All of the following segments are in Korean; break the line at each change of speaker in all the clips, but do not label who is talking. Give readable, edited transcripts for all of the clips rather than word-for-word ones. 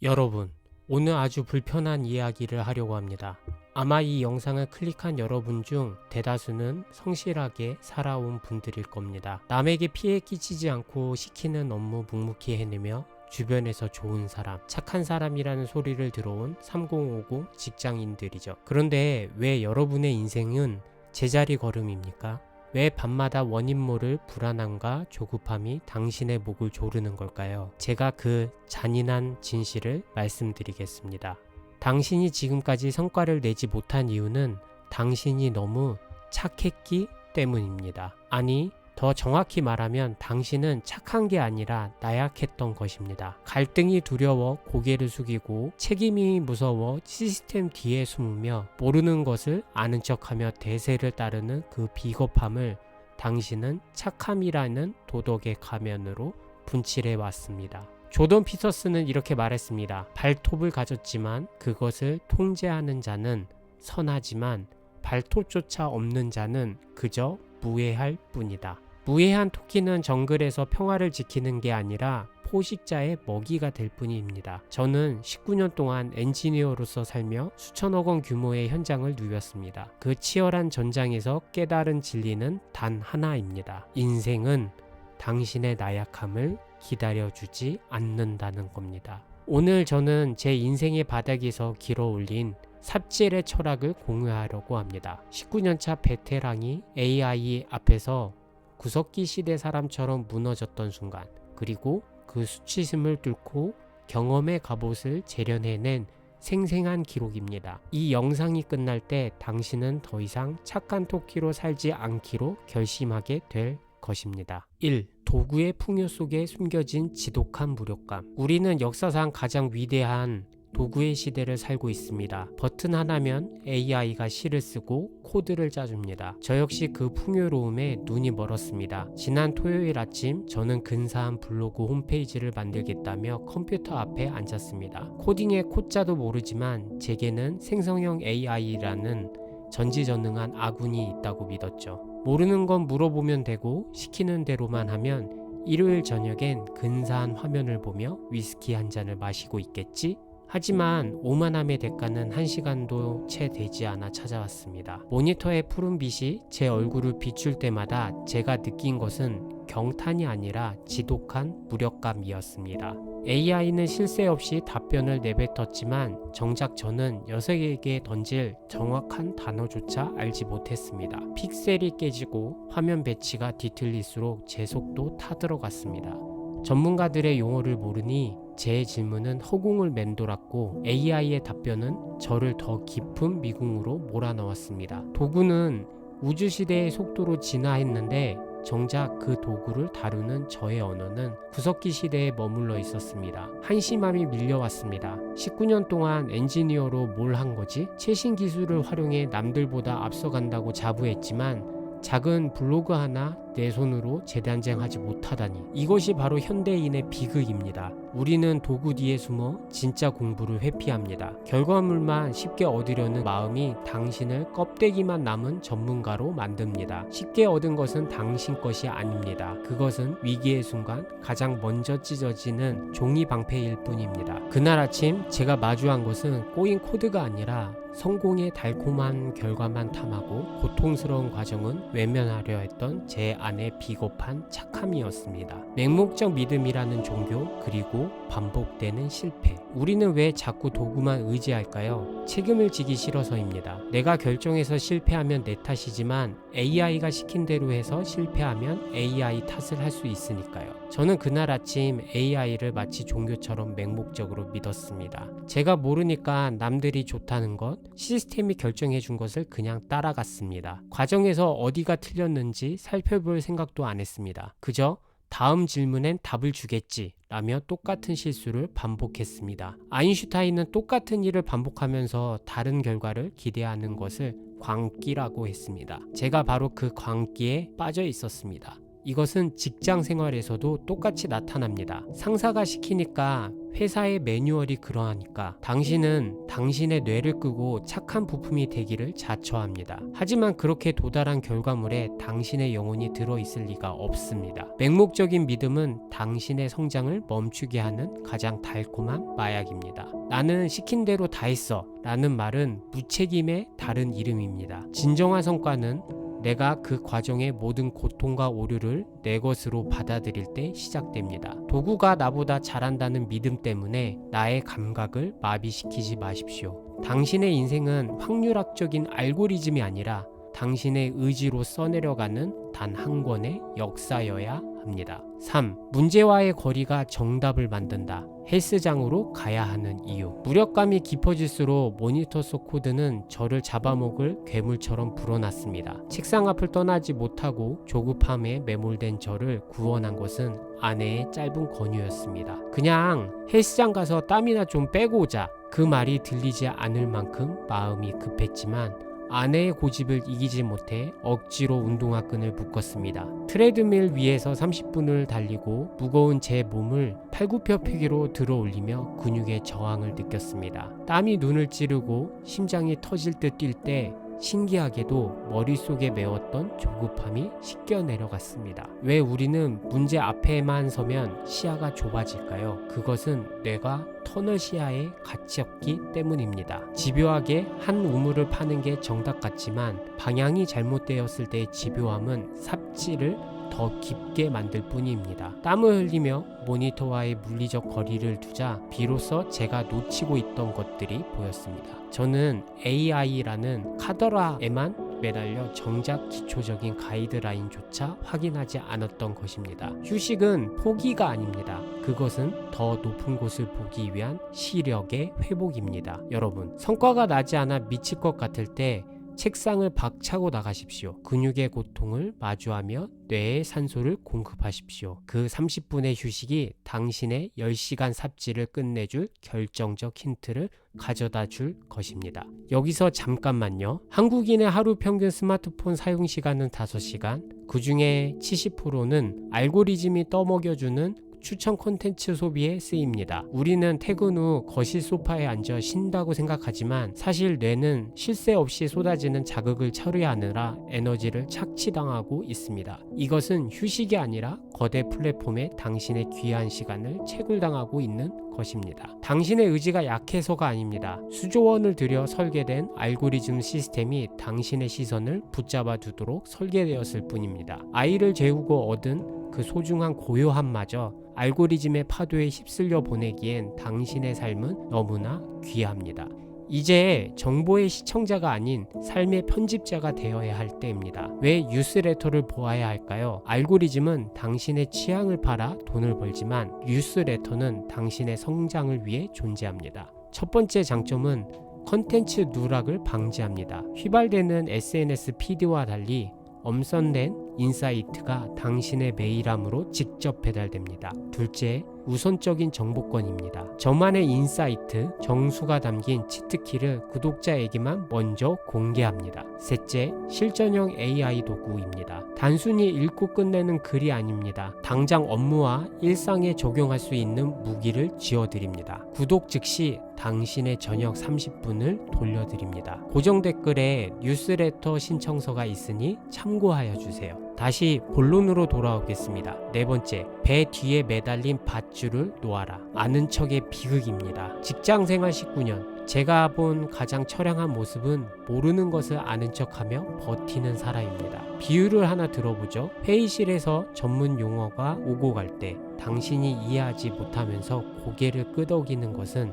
여러분, 오늘 아주 불편한 이야기를 하려고 합니다. 아마 이 영상을 클릭한 여러분 중 대다수는 성실하게 살아온 분들일 겁니다. 남에게 피해 끼치지 않고 시키는 업무 묵묵히 해내며 주변에서 좋은 사람, 착한 사람이라는 소리를 들어온 3050 직장인들이죠. 그런데 왜 여러분의 인생은 제자리 걸음입니까? 왜 밤마다 원인 모를 불안함과 조급함이 당신의 목을 조르는 걸까요? 제가 그 잔인한 진실을 말씀드리겠습니다. 당신이 지금까지 성과를 내지 못한 이유는 당신이 너무 착했기 때문입니다. 아니, 더 정확히 말하면 당신은 착한 게 아니라 나약했던 것입니다. 갈등이 두려워 고개를 숙이고 책임이 무서워 시스템 뒤에 숨으며 모르는 것을 아는 척하며 대세를 따르는 그 비겁함을 당신은 착함이라는 도덕의 가면으로 분칠해 왔습니다. 조던 피터스는 이렇게 말했습니다. 발톱을 가졌지만 그것을 통제하는 자는 선하지만 발톱조차 없는 자는 그저 무해할 뿐이다. 무해한 토끼는 정글에서 평화를 지키는 게 아니라 포식자의 먹이가 될 뿐입니다. 저는 19년 동안 엔지니어로서 살며 수천억 원 규모의 현장을 누볐습니다. 그 치열한 전장에서 깨달은 진리는 단 하나입니다. 인생은 당신의 나약함을 기다려주지 않는다는 겁니다. 오늘 저는 제 인생의 바닥에서 길어올린 삽질의 철학을 공유하려고 합니다. 19년차 베테랑이 AI 앞에서 구석기 시대 사람처럼 무너졌던 순간, 그리고 그 수치심을 뚫고 경험의 갑옷을 재련해낸 생생한 기록입니다. 이 영상이 끝날 때 당신은 더 이상 착한 토끼로 살지 않기로 결심하게 될 것입니다. 1. 도구의 풍요 속에 숨겨진 지독한 무력감. 우리는 역사상 가장 위대한 도구의 시대를 살고 있습니다. 버튼 하나면 AI가 시를 쓰고 코드를 짜줍니다. 저 역시 그 풍요로움에 눈이 멀었습니다. 지난 토요일 아침 저는 근사한 블로그 홈페이지를 만들겠다며 컴퓨터 앞에 앉았습니다. 코딩의 코자도 모르지만 제게는 생성형 AI라는 전지전능한 아군이 있다고 믿었죠. 모르는 건 물어보면 되고 시키는 대로만 하면 일요일 저녁엔 근사한 화면을 보며 위스키 한 잔을 마시고 있겠지? 하지만 오만함의 대가는 1시간도 채 되지 않아 찾아왔습니다. 모니터의 푸른빛이 제 얼굴을 비출 때마다 제가 느낀 것은 경탄이 아니라 지독한 무력감이었습니다. AI는 쉴 새 없이 답변을 내뱉었지만 정작 저는 녀석에게 던질 정확한 단어조차 알지 못했습니다. 픽셀이 깨지고 화면 배치가 뒤틀릴수록 제 속도 타들어갔습니다. 전문가들의 용어를 모르니 제 질문은 허공을 맴돌았고 AI의 답변은 저를 더 깊은 미궁으로 몰아넣었습니다. 도구는 우주시대의 속도로 진화했는데 정작 그 도구를 다루는 저의 언어는 구석기 시대에 머물러 있었습니다. 한심함이 밀려왔습니다. 19년 동안 엔지니어로 뭘 한 거지? 최신 기술을 활용해 남들보다 앞서간다고 자부했지만 작은 블로그 하나 내 손으로 재단장하지 못하다니. 이것이 바로 현대인의 비극입니다. 우리는 도구 뒤에 숨어 진짜 공부를 회피합니다. 결과물만 쉽게 얻으려는 마음이 당신을 껍데기만 남은 전문가로 만듭니다. 쉽게 얻은 것은 당신 것이 아닙니다. 그것은 위기의 순간 가장 먼저 찢어지는 종이 방패일 뿐입니다. 그날 아침 제가 마주한 것은 꼬인 코드가 아니라 성공의 달콤한 결과만 탐하고 고통스러운 과정은 외면하려 했던 제 안의 비겁한 착함이었습니다. 맹목적 믿음이라는 종교, 그리고 반복되는 실패. 우리는 왜 자꾸 도구만 의지할까요? 책임을 지기 싫어서입니다. 내가 결정해서 실패하면 내 탓이지만 AI가 시킨 대로 해서 실패하면 AI 탓을 할 수 있으니까요. 저는 그날 아침 AI를 마치 종교처럼 맹목적으로 믿었습니다. 제가 모르니까 남들이 좋다는 것, 시스템이 결정해 준 것을 그냥 따라갔습니다. 과정에서 어디가 틀렸는지 살펴볼 생각도 안 했습니다. 그저 다음 질문엔 답을 주겠지 라며 똑같은 실수를 반복했습니다. 아인슈타인은 똑같은 일을 반복하면서 다른 결과를 기대하는 것을 광기라고 했습니다. 제가 바로 그 광기에 빠져 있었습니다. 이것은 직장 생활에서도 똑같이 나타납니다. 상사가 시키니까, 회사의 매뉴얼이 그러하니까 당신은 당신의 뇌를 끄고 착한 부품이 되기를 자처합니다. 하지만 그렇게 도달한 결과물에 당신의 영혼이 들어있을 리가 없습니다. 맹목적인 믿음은 당신의 성장을 멈추게 하는 가장 달콤한 마약입니다. 나는 시킨 대로 다 했어 라는 말은 무책임의 다른 이름입니다. 진정한 성과는 내가 그 과정의 모든 고통과 오류를 내 것으로 받아들일 때 시작됩니다. 도구가 나보다 잘한다는 믿음 때문에 나의 감각을 마비시키지 마십시오. 당신의 인생은 확률학적인 알고리즘이 아니라 당신의 의지로 써내려가는 단 한 권의 역사여야 합니다. 3. 문제와의 거리가 정답을 만든다. 헬스장으로 가야 하는 이유. 무력감이 깊어질수록 모니터 속 코드는 저를 잡아먹을 괴물처럼 불어났습니다. 책상 앞을 떠나지 못하고 조급함에 매몰된 저를 구원한 것은 아내의 짧은 권유였습니다. 그냥 헬스장 가서 땀이나 좀 빼고 오자. 그 말이 들리지 않을 만큼 마음이 급했지만 아내의 고집을 이기지 못해 억지로 운동화 끈을 묶었습니다. 트레드밀 위에서 30분을 달리고 무거운 제 몸을 팔굽혀펴기로 들어 올리며 근육의 저항을 느꼈습니다. 땀이 눈을 찌르고 심장이 터질 듯 뛸 때 신기하게도 머릿속에 메웠던 조급함이 씻겨 내려갔습니다. 왜 우리는 문제 앞에만 서면 시야가 좁아질까요? 그것은 뇌가 터널 시야에 갇혔기 때문입니다. 집요하게 한 우물을 파는 게 정답 같지만 방향이 잘못되었을 때의 집요함은 삽질을 더 깊게 만들 뿐입니다. 땀을 흘리며 모니터와의 물리적 거리를 두자 비로소 제가 놓치고 있던 것들이 보였습니다. 저는 AI라는 카더라에만 매달려 정작 기초적인 가이드라인조차 확인하지 않았던 것입니다. 휴식은 포기가 아닙니다. 그것은 더 높은 곳을 보기 위한 시력의 회복입니다. 여러분, 성과가 나지 않아 미칠 것 같을 때 책상을 박차고 나가십시오. 근육의 고통을 마주하며 뇌에 산소를 공급하십시오. 그 30분의 휴식이 당신의 10시간 삽질을 끝내줄 결정적 힌트를 가져다 줄 것입니다. 여기서 잠깐만요. 한국인의 하루 평균 스마트폰 사용 시간은 5시간, 그 중에 70%는 알고리즘이 떠먹여주는 추천 콘텐츠 소비에 쓰입니다. 우리는 퇴근 후 거실 소파에 앉아 쉰다고 생각하지만 사실 뇌는 쉴 새 없이 쏟아지는 자극을 처리하느라 에너지를 착취당하고 있습니다. 이것은 휴식이 아니라 거대 플랫폼에 당신의 귀한 시간을 채굴당하고 있는 것입니다. 당신의 의지가 약해서가 아닙니다. 수조 원을 들여 설계된 알고리즘 시스템이 당신의 시선을 붙잡아 두도록 설계되었을 뿐입니다. 아이를 재우고 얻은 그 소중한 고요함마저 알고리즘의 파도에 휩쓸려 보내기엔 당신의 삶은 너무나 귀합니다. 이제 정보의 시청자가 아닌 삶의 편집자가 되어야 할 때입니다. 왜 뉴스레터를 보아야 할까요? 알고리즘은 당신의 취향을 팔아 돈을 벌지만 뉴스레터는 당신의 성장을 위해 존재합니다. 첫 번째 장점은 컨텐츠 누락을 방지합니다. 휘발되는 SNS 피드와 달리 엄선된 인사이트가 당신의 메일함으로 직접 배달됩니다. 둘째, 우선적인 정보권입니다. 저만의 인사이트, 정수가 담긴 치트키를 구독자에게만 먼저 공개합니다. 셋째, 실전형 AI 도구입니다. 단순히 읽고 끝내는 글이 아닙니다. 당장 업무와 일상에 적용할 수 있는 무기를 쥐어드립니다. 구독 즉시 당신의 저녁 30분을 돌려드립니다. 고정 댓글에 뉴스레터 신청서가 있으니 참고하여 주세요. 다시 본론으로 돌아오겠습니다. 네 번째, 배 뒤에 매달린 밧줄을 놓아라. 아는 척의 비극입니다. 직장생활 19년, 제가 본 가장 처량한 모습은 모르는 것을 아는 척하며 버티는 사람입니다. 비유를 하나 들어보죠. 회의실에서 전문 용어가 오고 갈 때 당신이 이해하지 못하면서 고개를 끄덕이는 것은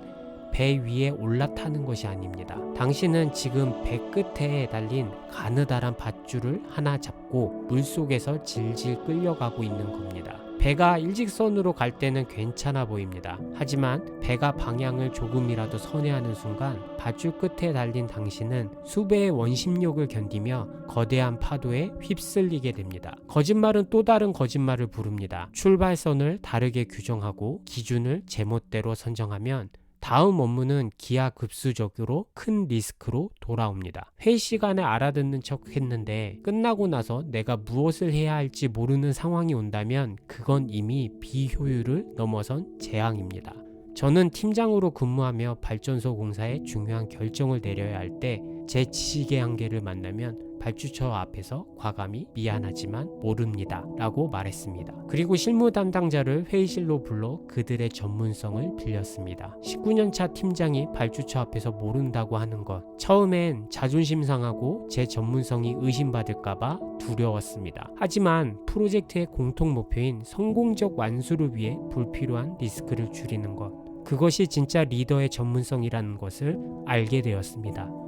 배 위에 올라타는 것이 아닙니다. 당신은 지금 배 끝에 달린 가느다란 밧줄을 하나 잡고 물속에서 질질 끌려가고 있는 겁니다. 배가 일직선으로 갈 때는 괜찮아 보입니다. 하지만 배가 방향을 조금이라도 선회하는 순간 밧줄 끝에 달린 당신은 수배의 원심력을 견디며 거대한 파도에 휩쓸리게 됩니다. 거짓말은 또 다른 거짓말을 부릅니다. 출발선을 다르게 규정하고 기준을 제멋대로 선정하면 다음 업무는 기하급수적으로 큰 리스크로 돌아옵니다. 회의 시간에 알아듣는 척 했는데 끝나고 나서 내가 무엇을 해야 할지 모르는 상황이 온다면 그건 이미 비효율을 넘어선 재앙입니다. 저는 팀장으로 근무하며 발전소 공사에 중요한 결정을 내려야 할 때 제 지식의 한계를 만나면 발주처 앞에서 과감히 미안하지만 모릅니다 라고 말했습니다. 그리고 실무 담당자를 회의실로 불러 그들의 전문성을 빌렸습니다. 19년차 팀장이 발주처 앞에서 모른다고 하는 것, 처음엔 자존심 상하고 제 전문성이 의심받을까봐 두려웠습니다. 하지만 프로젝트의 공통 목표인 성공적 완수를 위해 불필요한 리스크를 줄이는 것, 그것이 진짜 리더의 전문성이라는 것을 알게 되었습니다.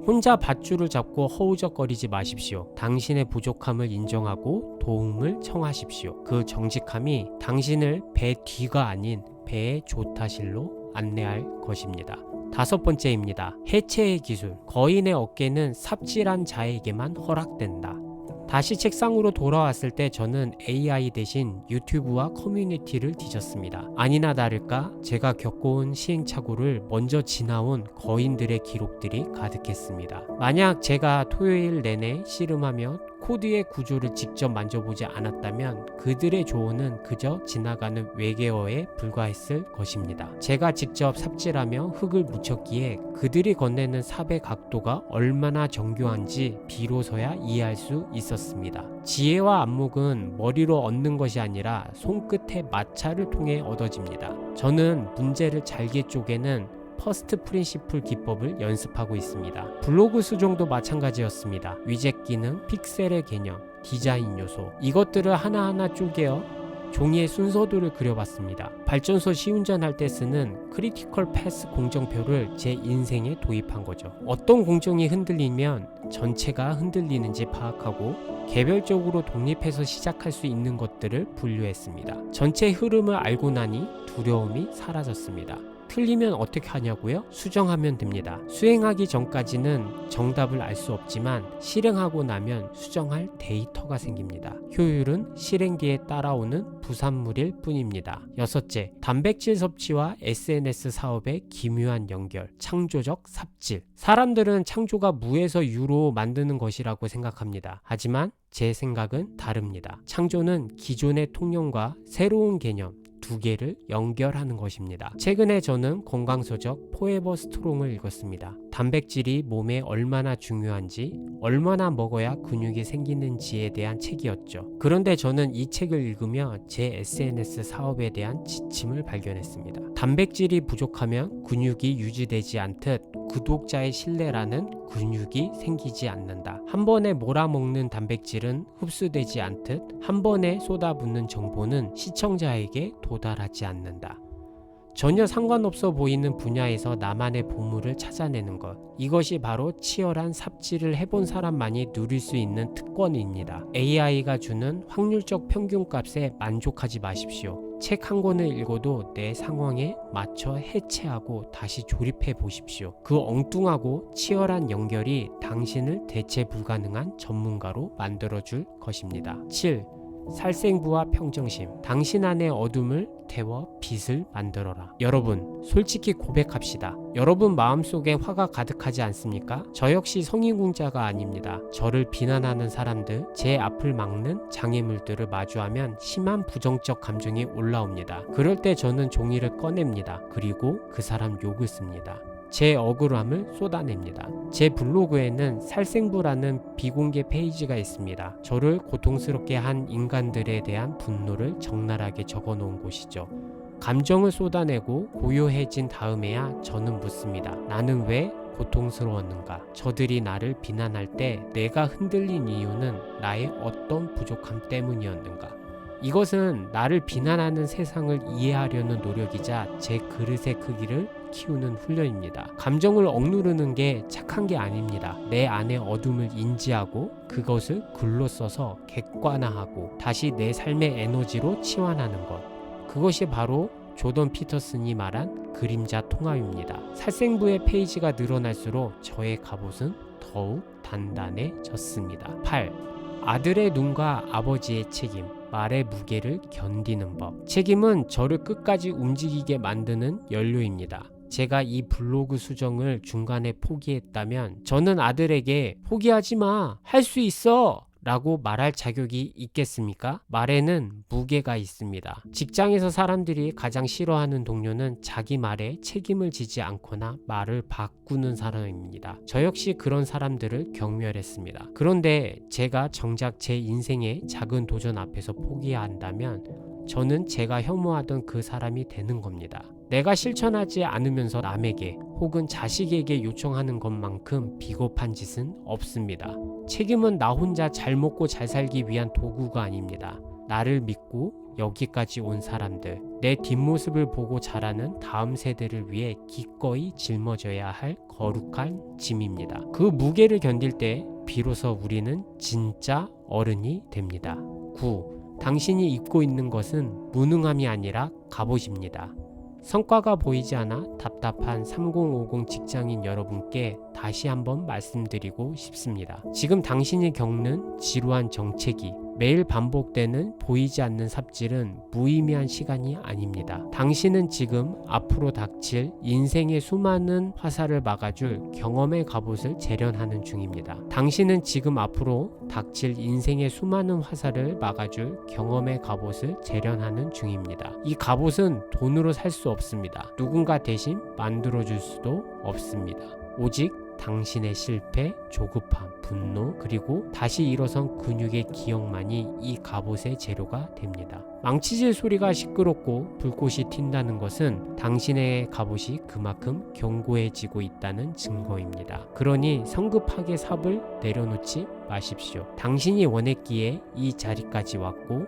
혼자 밧줄을 잡고 허우적거리지 마십시오. 당신의 부족함을 인정하고 도움을 청하십시오. 그 정직함이 당신을 배 뒤가 아닌 배의 조타실로 안내할 것입니다. 5번째입니다. 해체의 기술. 거인의 어깨는 삽질한 자에게만 허락된다. 다시 책상으로 돌아왔을 때 저는 AI 대신 유튜브와 커뮤니티를 뒤졌습니다. 아니나 다를까 제가 겪어온 시행착오를 먼저 지나온 거인들의 기록들이 가득했습니다. 만약 제가 토요일 내내 씨름하며 코드의 구조를 직접 만져보지 않았다면 그들의 조언은 그저 지나가는 외계어에 불과했을 것입니다. 제가 직접 삽질하며 흙을 묻혔기에 그들이 건네는 삽의 각도가 얼마나 정교한지 비로소야 이해할 수 있었습니다. 지혜와 안목은 머리로 얻는 것이 아니라 손끝의 마찰을 통해 얻어집니다. 저는 문제를 잘게 쪼개는 퍼스트 프린시플 기법을 연습하고 있습니다. 블로그 수정도 마찬가지였습니다. 위젯 기능, 픽셀의 개념, 디자인 요소, 이것들을 하나하나 쪼개어 종이의 순서도를 그려봤습니다. 발전소 시운전할 때 쓰는 크리티컬 패스 공정표를 제 인생에 도입한 거죠. 어떤 공정이 흔들리면 전체가 흔들리는지 파악하고 개별적으로 독립해서 시작할 수 있는 것들을 분류했습니다. 전체 흐름을 알고 나니 두려움이 사라졌습니다. 틀리면 어떻게 하냐고요? 수정하면 됩니다. 수행하기 전까지는 정답을 알 수 없지만 실행하고 나면 수정할 데이터가 생깁니다. 효율은 실행기에 따라오는 부산물일 뿐입니다. 6째, 단백질 섭취와 SNS 사업의 기묘한 연결, 창조적 삽질. 사람들은 창조가 무에서 유로 만드는 것이라고 생각합니다. 하지만 제 생각은 다릅니다. 창조는 기존의 통념과 새로운 개념, 두 개를 연결하는 것입니다. 최근에 저는 건강서적 포에버 스트롱을 읽었습니다. 단백질이 몸에 얼마나 중요한지, 얼마나 먹어야 근육이 생기는지에 대한 책이었죠. 그런데 저는 이 책을 읽으며 제 SNS 사업에 대한 지침을 발견했습니다. 단백질이 부족하면 근육이 유지되지 않듯 구독자의 신뢰라는 근육이 생기지 않는다. 한 번에 몰아먹는 단백질은 흡수되지 않듯 한 번에 쏟아붓는 정보는 시청자에게 도달하지 않는다. 전혀 상관없어 보이는 분야에서 나만의 보물을 찾아내는 것. 이것이 바로 치열한 삽질을 해본 사람만이 누릴 수 있는 특권입니다. AI가 주는 확률적 평균값에 만족하지 마십시오. 책 한 권을 읽어도 내 상황에 맞춰 해체하고 다시 조립해 보십시오. 그 엉뚱하고 치열한 연결이 당신을 대체 불가능한 전문가로 만들어줄 것입니다. 7. 살생부와 평정심. 당신 안의 어둠을 태워 빛을 만들어라. 여러분, 솔직히 고백합시다. 여러분 마음속에 화가 가득하지 않습니까? 저 역시 성인공자가 아닙니다. 저를 비난하는 사람들, 제 앞을 막는 장애물들을 마주하면 심한 부정적 감정이 올라옵니다. 그럴 때 저는 종이를 꺼냅니다. 그리고 그 사람 욕을 씁니다. 제 억울함을 쏟아냅니다. 제 블로그에는 살생부라는 비공개 페이지가 있습니다. 저를 고통스럽게 한 인간들에 대한 분노를 적나라하게 적어놓은 곳이죠. 감정을 쏟아내고 고요해진 다음에야 저는 묻습니다. 나는 왜 고통스러웠는가? 저들이 나를 비난할 때 내가 흔들린 이유는 나의 어떤 부족함 때문이었는가? 이것은 나를 비난하는 세상을 이해하려는 노력이자 제 그릇의 크기를 키우는 훈련입니다. 감정을 억누르는 게 착한 게 아닙니다. 내 안의 어둠을 인지하고 그것을 글로 써서 객관화하고 다시 내 삶의 에너지로 치환하는 것. 그것이 바로 조던 피터슨이 말한 그림자 통합입니다. 살생부의 페이지가 늘어날수록 저의 갑옷은 더욱 단단해졌습니다. 8. 아들의 눈과 아버지의 책임, 말의 무게를 견디는 법. 책임은 저를 끝까지 움직이게 만드는 연료입니다. 제가 이 블로그 수정을 중간에 포기했다면 저는 아들에게 포기하지 마, 할 수 있어 라고 말할 자격이 있겠습니까? 말에는 무게가 있습니다. 직장에서 사람들이 가장 싫어하는 동료는 자기 말에 책임을 지지 않거나 말을 바꾸는 사람입니다. 저 역시 그런 사람들을 경멸했습니다. 그런데 제가 정작 제 인생의 작은 도전 앞에서 포기한다면 저는 제가 혐오하던 그 사람이 되는 겁니다. 내가 실천하지 않으면서 남에게 혹은 자식에게 요청하는 것만큼 비겁한 짓은 없습니다. 책임은 나 혼자 잘 먹고 잘 살기 위한 도구가 아닙니다. 나를 믿고 여기까지 온 사람들, 내 뒷모습을 보고 자라는 다음 세대를 위해 기꺼이 짊어져야 할 거룩한 짐입니다. 그 무게를 견딜 때 비로소 우리는 진짜 어른이 됩니다. 9. 당신이 입고 있는 것은 무능함이 아니라 갑옷입니다. 성과가 보이지 않아 답답한 3050 직장인 여러분께 다시 한번 말씀드리고 싶습니다. 지금 당신이 겪는 지루한 정체기, 매일 반복되는 보이지 않는 삽질은 무의미한 시간이 아닙니다. 당신은 지금 앞으로 닥칠 인생의 수많은 화살을 막아줄 경험의 갑옷을 재련하는 중입니다. 당신은 지금 앞으로 닥칠 인생의 수많은 화살을 막아줄 경험의 갑옷을 재련하는 중입니다. 이 갑옷은 돈으로 살 수 없습니다. 누군가 대신 만들어줄 수도 없습니다. 오직 당신의 실패, 조급함, 분노, 그리고 다시 일어선 근육의 기억만이 이 갑옷의 재료가 됩니다. 망치질 소리가 시끄럽고 불꽃이 튄다는 것은 당신의 갑옷이 그만큼 견고해지고 있다는 증거입니다. 그러니 성급하게 삽을 내려놓지 마십시오. 당신이 원했기에 이 자리까지 왔고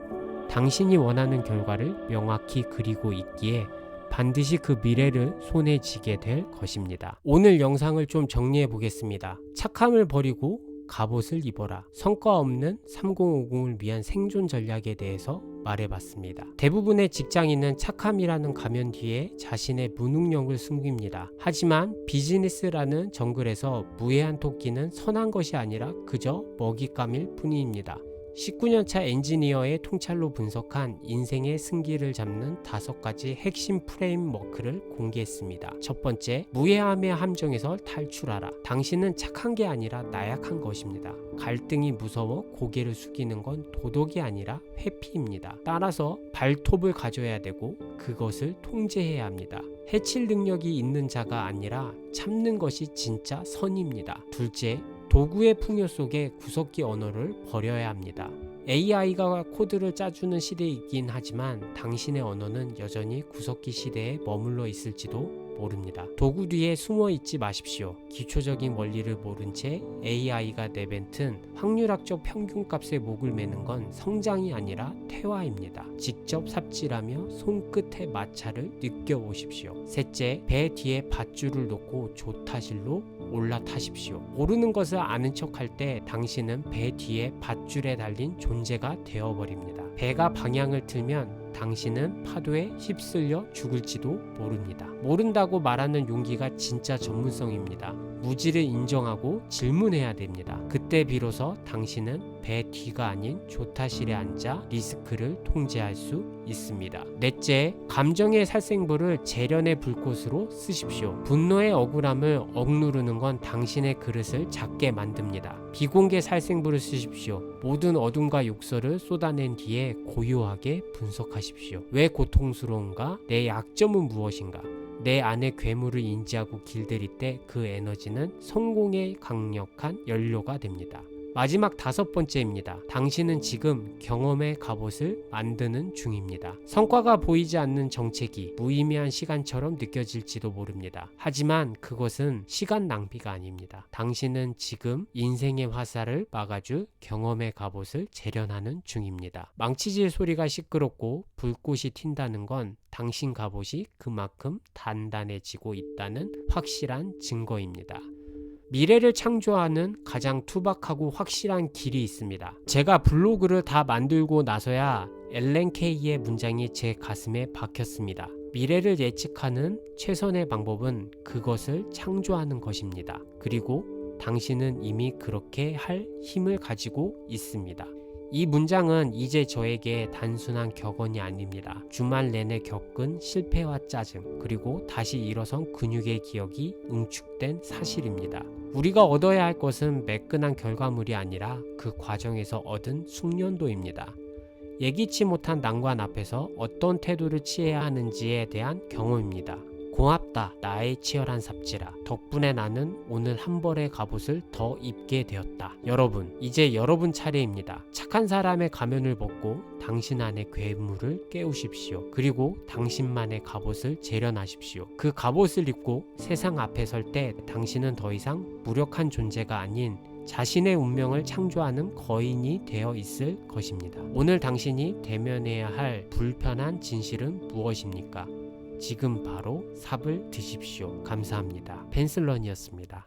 당신이 원하는 결과를 명확히 그리고 있기에 반드시 그 미래를 손에 쥐게 될 것입니다. 오늘 영상을 좀 정리해 보겠습니다. 착함을 버리고 갑옷을 입어라. 성과 없는 3050을 위한 생존 전략에 대해서 말해봤습니다. 대부분의 직장인은 착함이라는 가면 뒤에 자신의 무능력을 숨깁니다. 하지만 비즈니스라는 정글에서 무해한 토끼는 선한 것이 아니라 그저 먹잇감일 뿐입니다. 19년차 엔지니어의 통찰로 분석한 인생의 승기를 잡는 5가지 핵심 프레임워크를 공개했습니다. 첫 번째, 무해함의 함정에서 탈출하라. 당신은 착한 게 아니라 나약한 것입니다. 갈등이 무서워 고개를 숙이는 건 도덕이 아니라 회피입니다. 따라서 발톱을 가져야 되고 그것을 통제해야 합니다. 해칠 능력이 있는 자가 아니라 참는 것이 진짜 선입니다. 둘째, 도구의 풍요 속에 구석기 언어를 버려야 합니다. AI가 코드를 짜주는 시대이긴 하지만 당신의 언어는 여전히 구석기 시대에 머물러 있을지도 모릅니다. 도구 뒤에 숨어 있지 마십시오. 기초적인 원리를 모른 채 AI가 내뱉은 확률학적 평균값에 목을 매는 건 성장이 아니라 퇴화입니다. 직접 삽질하며 손끝의 마찰을 느껴보십시오. 셋째, 배 뒤에 밧줄을 놓고 조타실로 올라타십시오. 모르는 것을 아는 척할 때 당신은 배 뒤에 밧줄에 달린 존재가 되어버립니다. 배가 방향을 틀면 당신은 파도에 휩쓸려 죽을지도 모릅니다. 모른다고 말하는 용기가 진짜 전문성입니다. 무지를 인정하고 질문해야 됩니다. 그때 비로소 당신은 배 뒤가 아닌 조타실에 앉아 리스크를 통제할 수 있습니다. 넷째, 감정의 살생부를 재련의 불꽃으로 쓰십시오. 분노의 억울함을 억누르는 건 당신의 그릇을 작게 만듭니다. 비공개 살생부를 쓰십시오. 모든 어둠과 욕설을 쏟아낸 뒤에 고요하게 분석하십시오. 왜 고통스러운가? 내 약점은 무엇인가? 내 안의 괴물을 인지하고 길들일 때 그 에너지는 성공의 강력한 연료가 됩니다. 마지막 5번째입니다. 당신은 지금 경험의 갑옷을 만드는 중입니다. 성과가 보이지 않는 정체기, 무의미한 시간처럼 느껴질지도 모릅니다. 하지만 그것은 시간 낭비가 아닙니다. 당신은 지금 인생의 화살을 막아줄 경험의 갑옷을 재련하는 중입니다. 망치질 소리가 시끄럽고 불꽃이 튄다는 건 당신 갑옷이 그만큼 단단해지고 있다는 확실한 증거입니다. 미래를 창조하는 가장 투박하고 확실한 길이 있습니다. 제가 블로그를 다 만들고 나서야 엘렌 케이의 문장이 제 가슴에 박혔습니다. 미래를 예측하는 최선의 방법은 그것을 창조하는 것입니다. 그리고 당신은 이미 그렇게 할 힘을 가지고 있습니다. 이 문장은 이제 저에게 단순한 격언이 아닙니다. 주말 내내 겪은 실패와 짜증, 그리고 다시 일어선 근육의 기억이 응축된 사실입니다. 우리가 얻어야 할 것은 매끈한 결과물이 아니라 그 과정에서 얻은 숙련도입니다. 예기치 못한 난관 앞에서 어떤 태도를 취해야 하는지에 대한 경험입니다. 고맙다, 나의 치열한 삽질아. 덕분에 나는 오늘 한 벌의 갑옷을 더 입게 되었다. 여러분, 이제 여러분 차례입니다. 착한 사람의 가면을 벗고 당신 안의 괴물을 깨우십시오. 그리고 당신만의 갑옷을 재련하십시오. 그 갑옷을 입고 세상 앞에 설 때 당신은 더 이상 무력한 존재가 아닌 자신의 운명을 창조하는 거인이 되어 있을 것입니다. 오늘 당신이 대면해야 할 불편한 진실은 무엇입니까? 지금 바로 삽을 드십시오. 감사합니다. 펜슬런이었습니다.